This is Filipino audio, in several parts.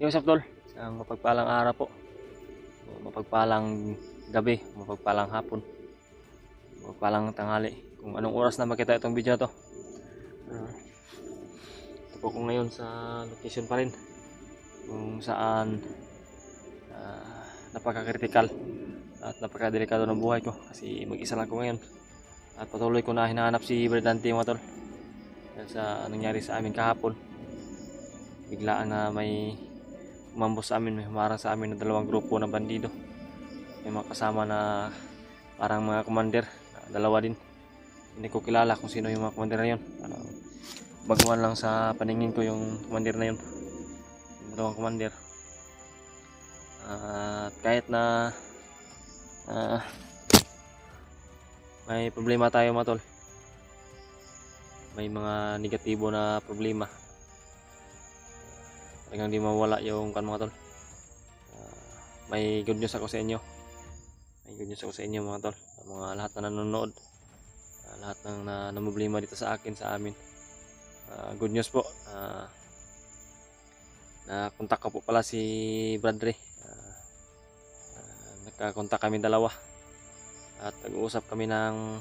What's up tol? Ang mapagpalang araw po, mapagpalang gabi, mapagpalang hapon, mapagpalang tanghali. Kung anong oras na makita itong video to. Ito po ko ngayon sa location pa rin kung saan napaka-critical at napaka-delikado ng buhay ko kasi mag-isa lang ko ngayon. At patuloy ko na hinahanap si Brad Dante mga tol. Dahil sa nangyari sa amin kahapon, biglaan na may umambos sa amin, may humarang sa amin na dalawang grupo ng bandido. May mga kasama na parang mga commander, dalawa din. Hindi ko kilala kung sino yung mga commander na yun. Baguhan lang sa paningin ko yung commander na yun, yung dalawang commander. At kahit na may problema tayo mga tol, may mga negatibo na problema, talagang di mawala yung kan mga tol. May good news ako sa inyo. May good news ako sa inyo mga tol, mga lahat na nanonood, lahat ng namumblema dito sa akin, sa amin. Good news po. Nakontak ko po pala si Bradre. Nagkakontak kami dalawa at nag-uusap kami ng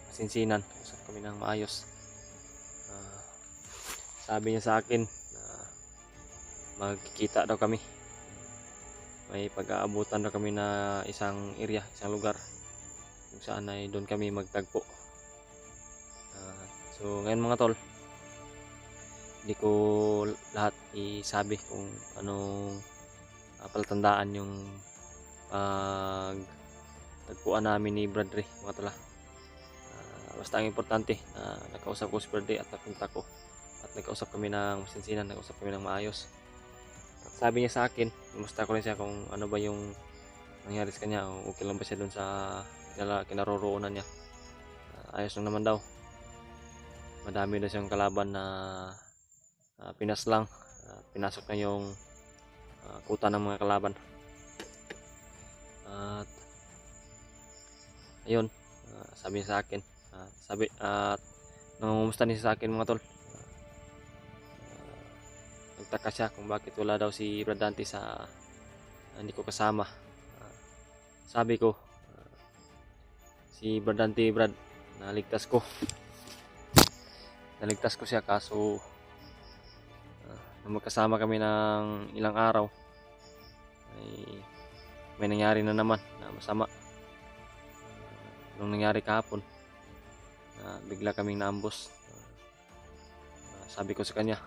masinsinan, usap kami ng maayos. Sabi niya sa akin magkikita daw kami, may pag-aabutan daw kami na isang area, isang lugar kung saan ay doon kami magtagpo. So ngayon mga tol, hindi ko lahat isabi kung anong palatandaan yung tagpuan namin ni Bradre mga tol. Basta ang importante nakausap ko si Bradre at napunta ko at nakausap kami ng masinsinan, nakausap kami ng maayos. At sabi niya sa akin, imusta ko rin siya kung ano ba yung nangyari sa kanya, okay lang ba siya dun sa kinaroroonan niya. Ayos lang naman daw. Madami daw siyang kalaban na pinas lang, pinasok na yung kuta ng mga kalaban. At ayun, sabi niya sa akin, nangungumusta niya sa akin mga tol. Nagtaka siya kung bakit wala daw si Brad Dante sa hindi ko kasama. Sabi ko, si Brad Dante, Brad, naligtas ko siya, kaso nung magkasama kami ng ilang araw ay may nangyari na naman na masama. Nung nangyari kahapon, bigla kaming naambos. Sabi ko sa kanya,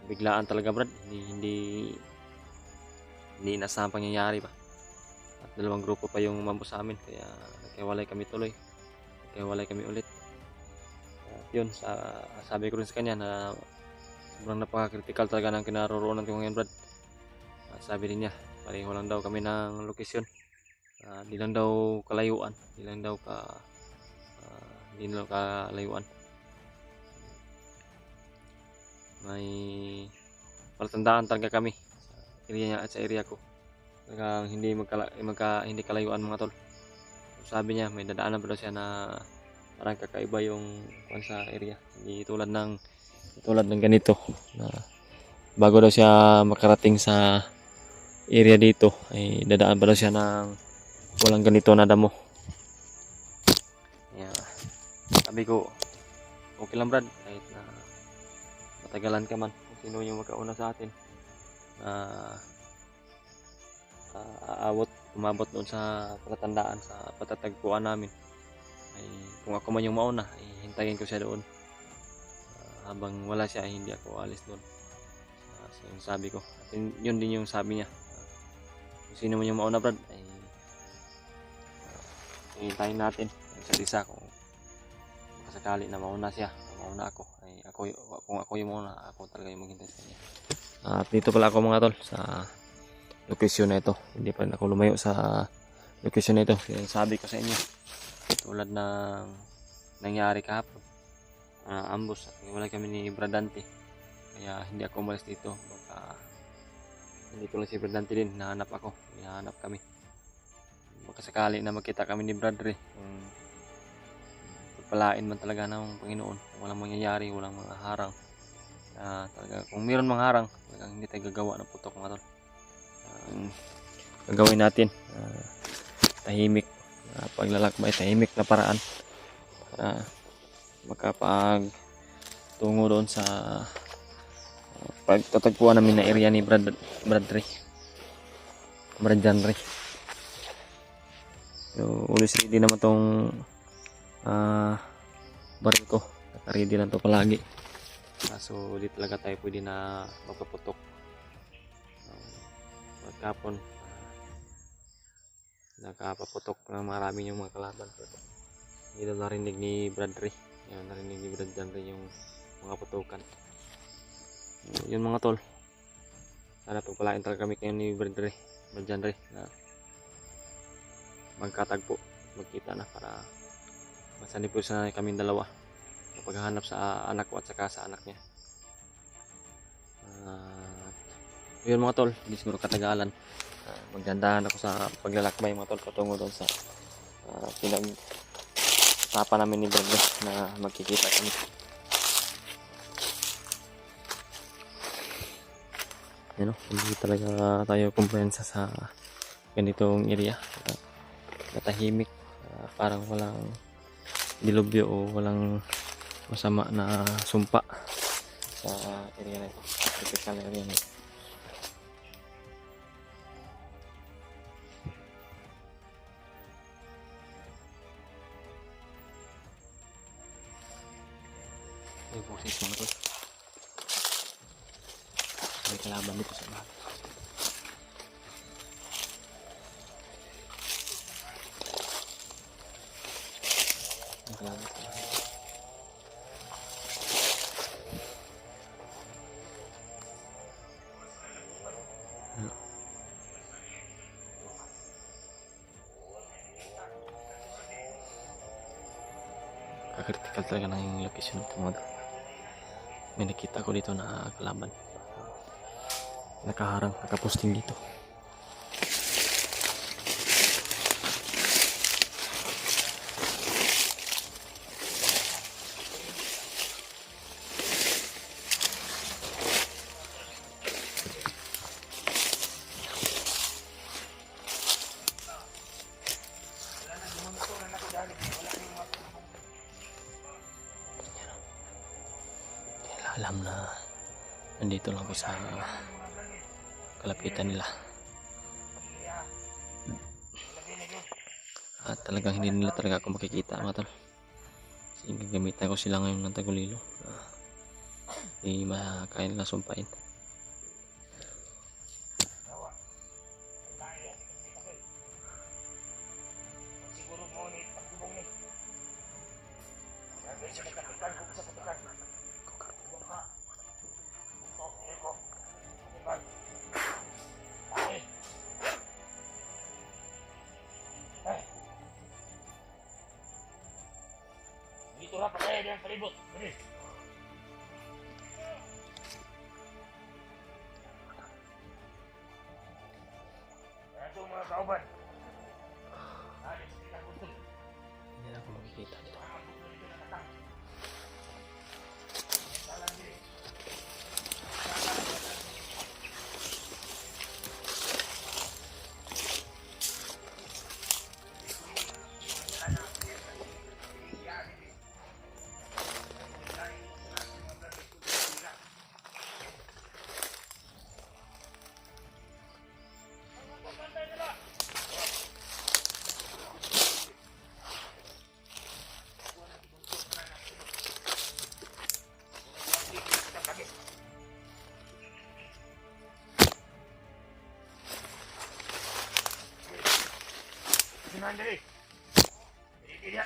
biglaan talaga Brad, hindi inasahang pangyayari ba. At dalawang grupo pa yung umambos sa amin, kaya naghiwalay kami tuloy, naghiwalay kami ulit. At yun, sabi ko rin sa kanya na sobrang napaka-critical talaga ng kinaroroonan ko ngayon Brad. At sabi rin niya, pareho lang daw kami ng lokasyon, di lang daw kalayuan, di lang daw kalayuan. May palatandaan talaga kami sa area niya at sa area ko, talagang hindi kalayuan mga tol. Sabi niya may dadaanan pa daw siya na parang kakaiba yung sa area, hindi tulad ng ganito na bago daw siya makarating sa area dito ay dadaan pa daw siya ng walang ganito na damo. Sabi ko, okay lang Brad, kahit na matagalan ka man, kung sino yung makauna sa atin na umabot doon sa palatandaan, sa patatagpuan namin, ay kung ako man yung mauna ay hintayin ko siya doon. Habang wala siya ay hindi ako alis doon. So yung sabi ko, at yun din yung sabi niya, kung sino man yung mauna Brad ay hintayin natin sa isa. Kung sakali na mauna siya, mauna ako, ay kung ako yung mauna, ako talaga yung maghintay sa kanya. At dito pala ako mga tol sa location na ito, hindi pa rin ako lumayo sa location na ito. Yung sabi ko sa inyo, tulad ng nangyari kahapon, ambos at wala kami ni Brad Dante, kaya hindi ako umalis dito. Baka hindi ko lang si Brad Dante din, nahanap ako, hinahanap kami. Baka sakali na magkita kami ni Bradre, pagpalain man talaga ng Panginoon, walang mangyayari, walang mga harang, Talaga kung meron mga harang, talagang hindi tayo gagawa ng putok mga tol. Ang gagawin natin, tahimik, paglalakbay, tahimik na paraan para makapag tungo doon sa pagtatagpuan namin na area ni Brad Janry. So, always ready naman tong baril ko. Naka-ready lang to palagi. So, di talaga tayo pwede na magpaputok. Pagkapon, nakapaputok na marami yung mga kalaban. Hindi na narinig ni Bradley. Narinig ni Brad Janry yung mga putukan. Yun mga tol. Sana pagpalain talaga kami kayo ni Brad Janry na magkatagpo, magkita na para masanipos na kaming dalawa na paghahanap sa anak ko at saka sa anak niya. Yun mga tol, hindi siguro katagalan. Magdandahan ako sa paglalakbay mga tol patungo doon sa pinag-usapan namin ni Brad na magkikita kami. Yan o, hindi talaga tayo kumpiyansa sa ganitong area. Natahimik, parang walang dilubyo o walang masama na sumpa sa area na ito, typical area na ito. May boses mga tol, may kalaban dito sa bahay. May kalaban sa bahay. Critical talaga ng yung location ng mga tol. May nakita ko dito na kalaban, nakaharang, nakaposting dito. Alam na nandito lang ako sa kalapitan nila at talagang hindi nila talaga ako makikita mga tol, kasi gagamitan ko sila ngayon ng tagulilo, hindi makakain nila sumpain. Dito na pakai dia palibot. Ini. Ito mga kauban. Hindi na ako makikita dito. Sandali. Ini dia.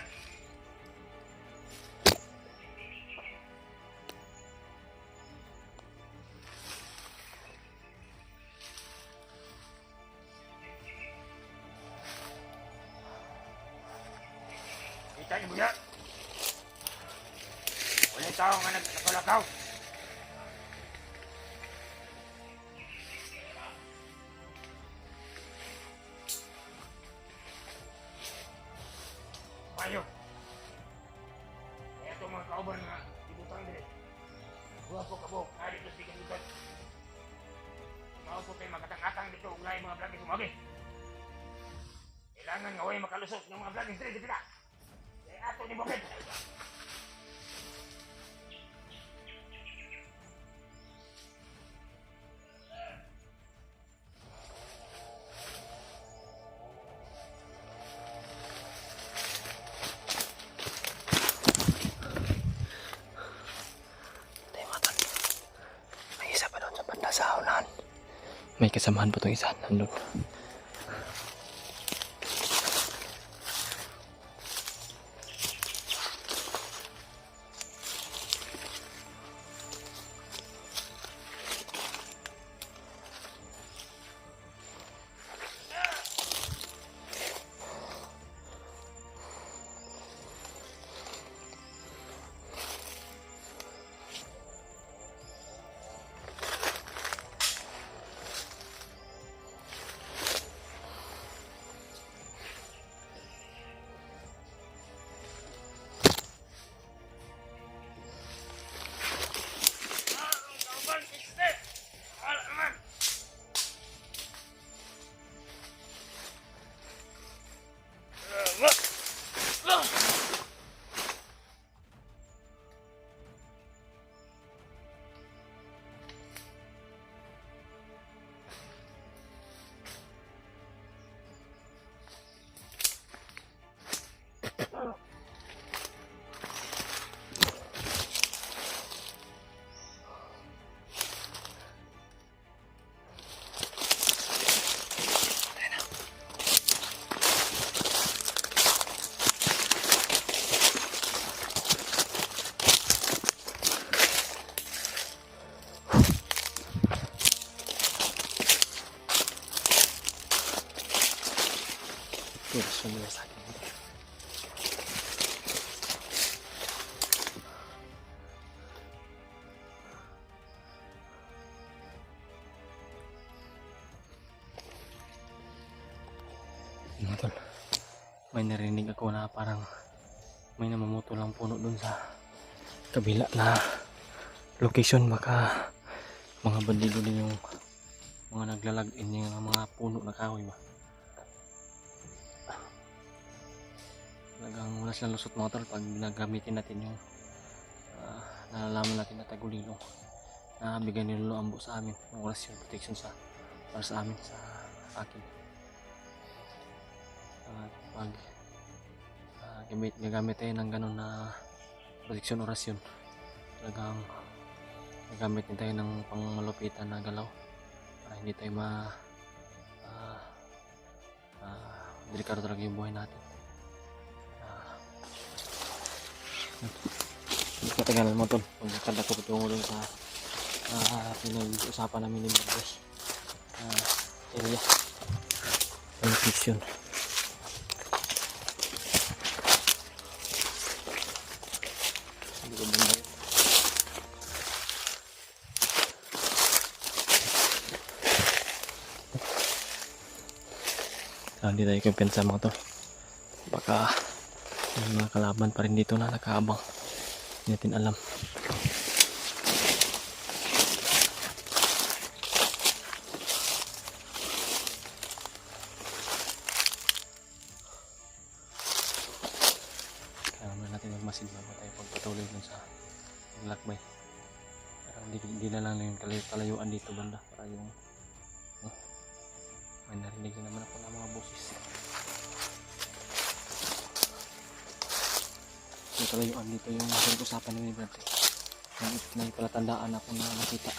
Kita ni budak. Boleh tahu anak sekolah kau? Ayo. Ito mga kauban na ibutang diri. Guwapo ka po, nga dito sa ikasutan. Mao po tayo makatang-atang dito, ulay mga vlogger sumagi. Kailangan nga way makalusot ng mga vlogger dito na. Kaya ato ni Bukid. Tayo mga tol. May isa pa doon sa banda sa unahan. May kasamahan pa itong isa. Nandun. Terus semua sakit. Mga tol, may narinig ako na parang may namumutol ang puno dun sa kabila na location. Baka mga bandido din yung mga naglalag-in yung mga puno na kahoy ba. Talagang wala silang lusot mga tol pag nagamitin natin yung nalalaman natin na tagulilong na bigyan nilo ambo sa amin ng orasyon protection sa para sa amin sa akin. At pag gagamit tayo ng ganun na protection orasyon, talagang gagamit din tayo ng pangmalupitan na galaw para hindi tayo delikado talaga yung buhay natin. Hindi katagalan mo tol, magkakanda ko patungo dun sa pinag-usapan namin ni Bagos area location. Hindi ko banda yun. Hindi tayo kumpensa mga tol, baka may mga kalaban pa rin dito na nakaabang, hindi natin alam. Kaya naman natin magmasid bago tayo pagpatuloy dun sa paglakbay. Pero hindi na lang yung kalayuan dito banda para yung may narinig na naman ako ng mga boses. Yung kalayuan dito yung pinag-usapan ni Brad. May palatandaan ako na nakita.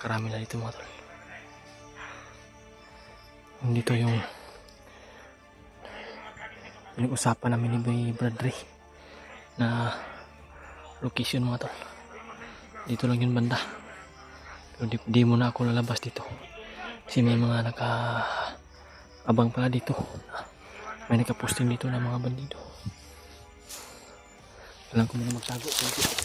napakarami na dito mga tol. Dito yung pinag-usapan namin ni Brad Ray na location mga tol. Dito lang yung banda. Pero di muna ako lalabas dito. Kasi may mga abang pala dito. May nakaposting dito na mga bandido. Kailangan ko muna magtago. Thank you.